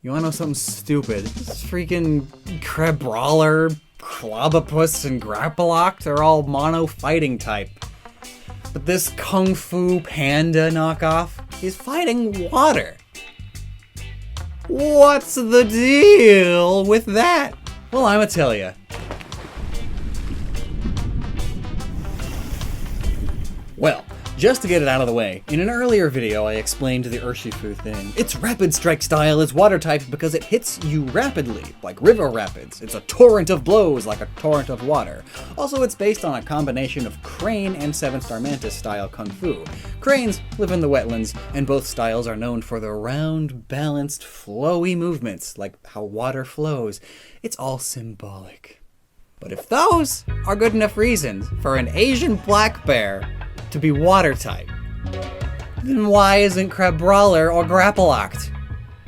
You wanna know something stupid? This freaking Crabrawler, clobbopus, and Grapploct are all mono fighting type. But this Kung Fu Panda knockoff is fighting water. What's the deal with that? Well, I'ma tell ya. Well, just to get it out of the way, in an earlier video I explained the Urshifu thing. Its rapid strike style is water type because it hits you rapidly, like river rapids. It's a torrent of blows like a torrent of water. Also, it's based on a combination of Crane and 7-Star Mantis style Kung Fu. Cranes live in the wetlands, and both styles are known for their round, balanced, flowy movements, like how water flows. It's all symbolic. But if those are good enough reasons for an Asian black bear to be water type, then why isn't Crabrawler or Grapploct?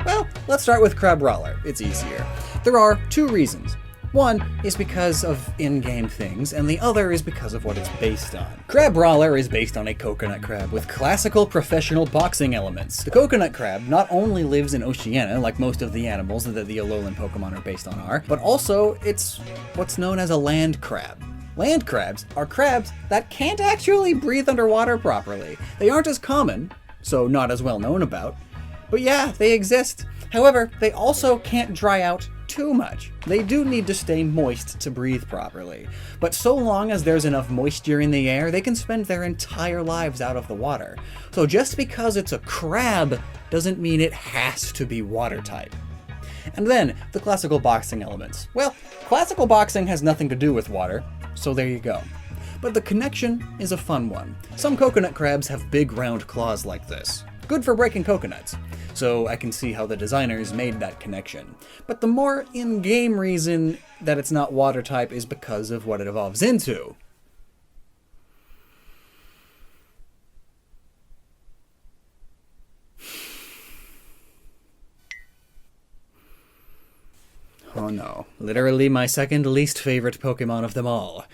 Well, let's start with Crabrawler. It's easier. There are two reasons. One is because of in-game things, and the other is because of what it's based on. Crabrawler is based on a coconut crab with classical professional boxing elements. The coconut crab not only lives in Oceania, like most of the animals that the Alolan Pokemon are based on are, but also it's what's known as a land crab. Land crabs are crabs that can't actually breathe underwater properly. They aren't as common, so not as well known about, but yeah, they exist. However, they also can't dry out too much. They do need to stay moist to breathe properly, but so long as there's enough moisture in the air, they can spend their entire lives out of the water. So just because it's a crab doesn't mean it has to be water type. And then, the classical boxing elements. Well, classical boxing has nothing to do with water, so there you go. But the connection is a fun one. Some coconut crabs have big round claws like this. Good for breaking coconuts. So I can see how the designers made that connection. But the more in-game reason that it's not water type is because of what it evolves into. Oh no, literally my second least favorite Pokemon of them all.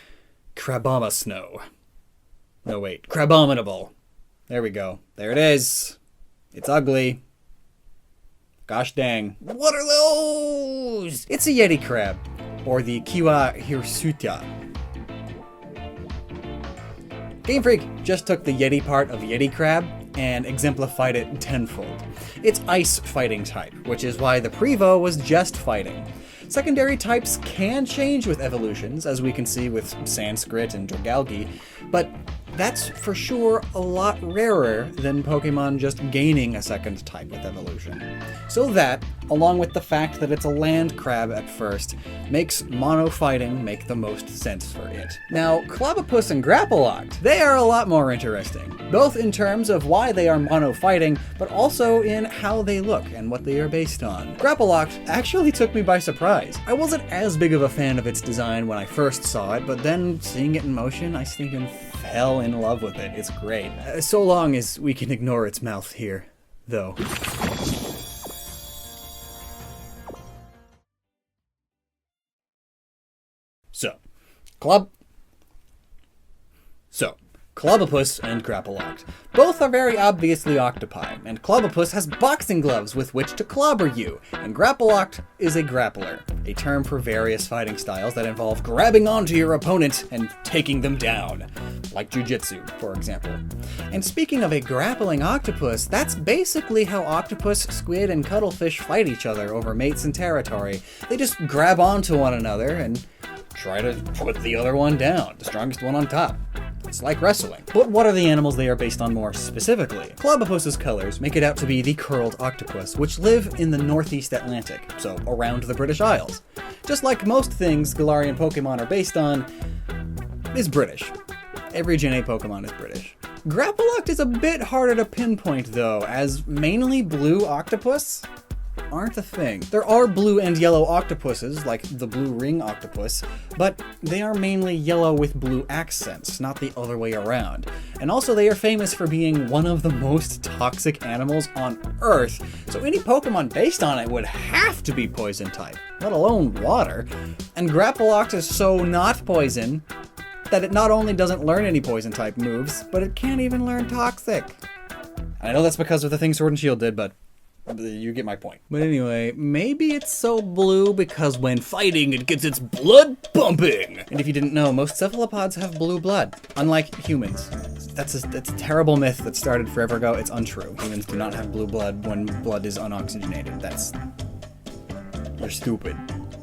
Crabomasnow. No wait, Crabominable. There we go. There it is. It's ugly. Gosh dang. What are those? It's a Yeti crab, or the Kiwa hirsuta. Game Freak just took the Yeti part of Yeti crab and exemplified it tenfold. It's ice fighting type, which is why the Prevo was just fighting. Secondary types can change with evolutions, as we can see with Sanskrit and Dragalge, but that's for sure a lot rarer than Pokemon just gaining a second type with evolution. So that, along with the fact that it's a land crab at first, makes mono fighting make the most sense for it. Now, Clobbopus and Grapploct, they are a lot more interesting, both in terms of why they are mono fighting, but also in how they look and what they are based on. Grapploct actually took me by surprise. I wasn't as big of a fan of its design when I first saw it, but then seeing it in motion, I stinking fell in love with it. It's great. So long as we can ignore its mouth here, though. Clobbopus and Grapploct. Both are very obviously octopi, and Clobbopus has boxing gloves with which to clobber you, and Grapploct is a grappler, a term for various fighting styles that involve grabbing onto your opponent and taking them down, like jujitsu, for example. And speaking of a grappling octopus, that's basically how octopus, squid, and cuttlefish fight each other over mates and territory. They just grab onto one another and try to put the other one down, the strongest one on top. It's like wrestling. But what are the animals they are based on more specifically? Clobbopus's colors make it out to be the curled octopus, which live in the northeast Atlantic, so around the British Isles. Just like most things Galarian Pokemon are based on, is British. Every Gen A Pokemon is British. Grapploct is a bit harder to pinpoint though, as mainly blue octopus aren't a thing. There are blue and yellow octopuses, like the blue ring octopus, but they are mainly yellow with blue accents, not the other way around. And also they are famous for being one of the most toxic animals on Earth, so any Pokemon based on it would have to be poison type, let alone water. And Grapploct is so not poison that it not only doesn't learn any poison type moves, but it can't even learn toxic. I know that's because of the thing Sword and Shield did, but You get my point. But anyway, maybe it's so blue because when fighting, it gets its blood pumping. And if you didn't know, most cephalopods have blue blood, unlike humans. That's a terrible myth that started forever ago. It's untrue. Humans do not have blue blood when blood is unoxygenated. You're stupid.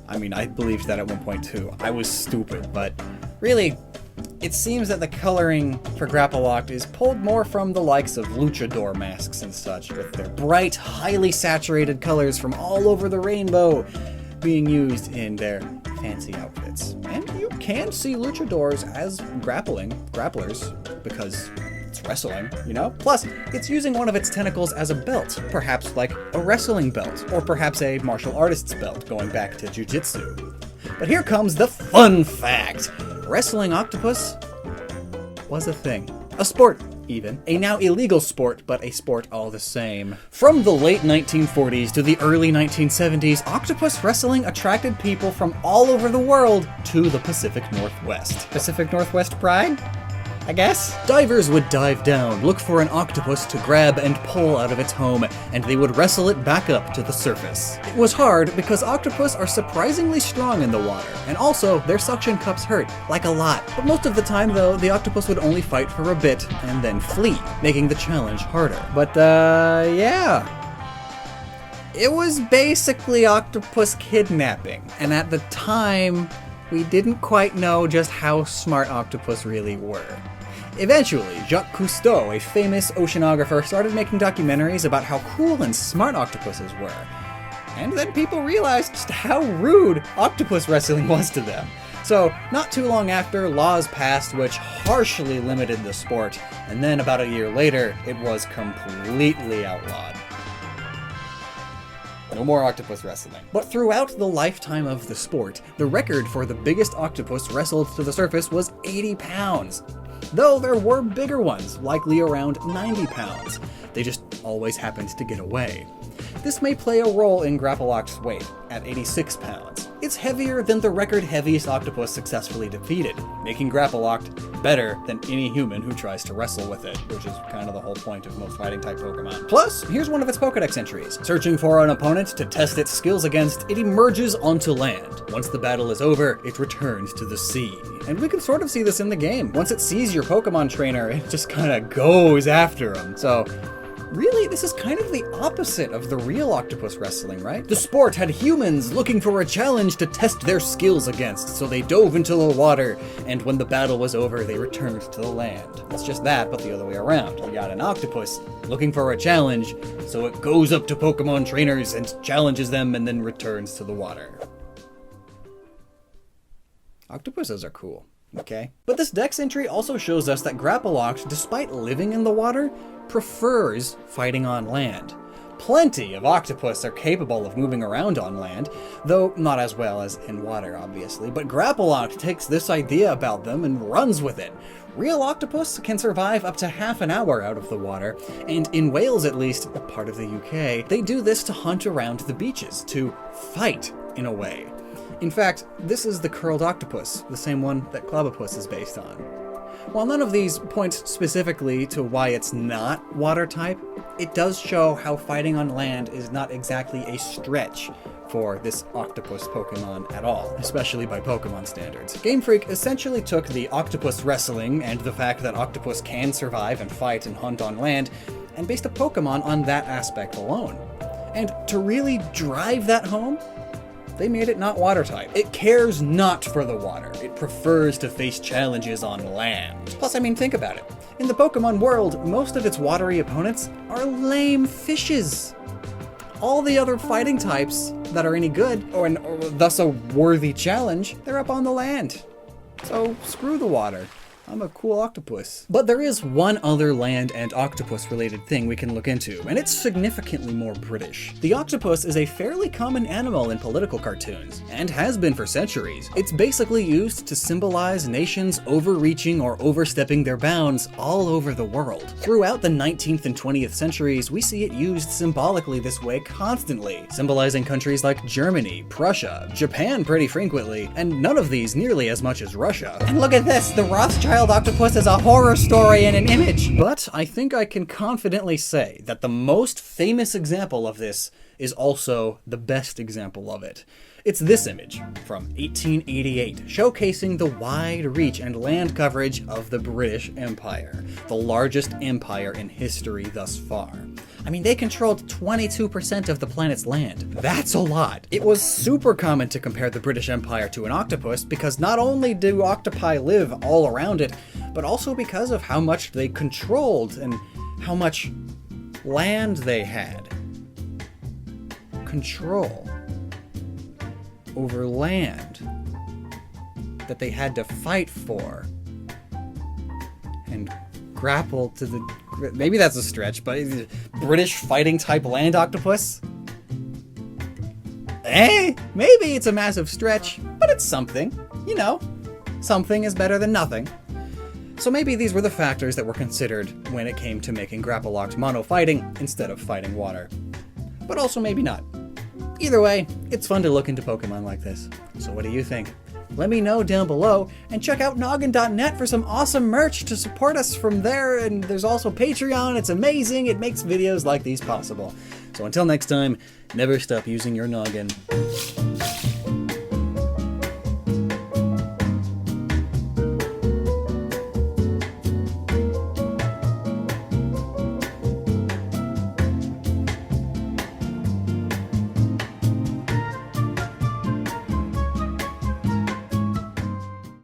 I mean, I believed that at one point too. I was stupid, but really, it seems that the coloring for Grapploct is pulled more from the likes of luchador masks and such, with their bright, highly saturated colors from all over the rainbow being used in their fancy outfits. And you can see luchadors as grapplers, because it's wrestling, you know? Plus, it's using one of its tentacles as a belt, perhaps like a wrestling belt, or perhaps a martial artist's belt, going back to jiu-jitsu. But here comes the fun fact! Wrestling octopus was a thing. A sport, even. A now illegal sport, but a sport all the same. From the late 1940s to the early 1970s, octopus wrestling attracted people from all over the world to the Pacific Northwest. Pacific Northwest Pride? I guess? Divers would dive down, look for an octopus to grab and pull out of its home, and they would wrestle it back up to the surface. It was hard because octopus are surprisingly strong in the water, and also their suction cups hurt, like a lot. But most of the time though, the octopus would only fight for a bit and then flee, making the challenge harder. But yeah. It was basically octopus kidnapping, and at the time, we didn't quite know just how smart octopus really were. Eventually, Jacques Cousteau, a famous oceanographer, started making documentaries about how cool and smart octopuses were. And then people realized just how rude octopus wrestling was to them. So, not too long after, laws passed which harshly limited the sport, and then about a year later, it was completely outlawed. No more octopus wrestling. But throughout the lifetime of the sport, the record for the biggest octopus wrestled to the surface was 80 pounds. Though there were bigger ones, likely around 90 pounds. They just always happened to get away. This may play a role in Grappoloct's weight, at 86 pounds. It's heavier than the record heaviest octopus successfully defeated, making Grapploct better than any human who tries to wrestle with it, which is kind of the whole point of most fighting-type Pokemon. Plus, here's one of its Pokedex entries. Searching for an opponent to test its skills against, it emerges onto land. Once the battle is over, it returns to the sea. And we can sort of see this in the game. Once it sees your Pokemon trainer, it just kind of goes after him. So, really, this is kind of the opposite of the real octopus wrestling, right? The sport had humans looking for a challenge to test their skills against, so they dove into the water, and when the battle was over, they returned to the land. It's just that, but the other way around. You got an octopus looking for a challenge, so it goes up to Pokemon trainers and challenges them and then returns to the water. Octopuses are cool. Okay. But this Dex entry also shows us that Grapploct, despite living in the water, prefers fighting on land. Plenty of octopus are capable of moving around on land, though not as well as in water, obviously, but Grapploct takes this idea about them and runs with it. Real octopus can survive up to half an hour out of the water, and in Wales at least, a part of the UK, they do this to hunt around the beaches, to fight, in a way. In fact, this is the curled octopus, the same one that clobbopus is based on. While none of these point specifically to why it's not water type, it does show how fighting on land is not exactly a stretch for this octopus Pokemon at all, especially by Pokemon standards. Game Freak essentially took the octopus wrestling and the fact that octopus can survive and fight and hunt on land, and based a Pokemon on that aspect alone. And to really drive that home, they made it not water type. It cares not for the water. It prefers to face challenges on land. Plus, I mean, think about it. In the Pokemon world, most of its watery opponents are lame fishes. All the other fighting types that are any good, or thus a worthy challenge, they're up on the land. So screw the water. I'm a cool octopus. But there is one other land and octopus related thing we can look into, and it's significantly more British. The octopus is a fairly common animal in political cartoons, and has been for centuries. It's basically used to symbolize nations overreaching or overstepping their bounds all over the world. Throughout the 19th and 20th centuries, we see it used symbolically this way constantly, symbolizing countries like Germany, Prussia, Japan pretty frequently, and none of these nearly as much as Russia. And look at this, the Rothschild child octopus as a horror story in an image. But I think I can confidently say that the most famous example of this is also the best example of it. It's this image from 1888, showcasing the wide reach and land coverage of the British Empire, the largest empire in history thus far. I mean, they controlled 22% of the planet's land. That's a lot. It was super common to compare the British Empire to an octopus because not only do octopi live all around it, but also because of how much they controlled and how much land they had. Control over land that they had to fight for and grapple to the... Maybe that's a stretch, but British fighting type land octopus? Maybe it's a massive stretch, but it's something. You know, something is better than nothing. So maybe these were the factors that were considered when it came to making Grapploct mono fighting instead of fighting water. But also maybe not. Either way, it's fun to look into Pokemon like this. So what do you think? Let me know down below, and check out Gnoggin.net for some awesome merch to support us from there, and there's also Patreon. It's amazing. It makes videos like these possible. So until next time, never stop using your noggin.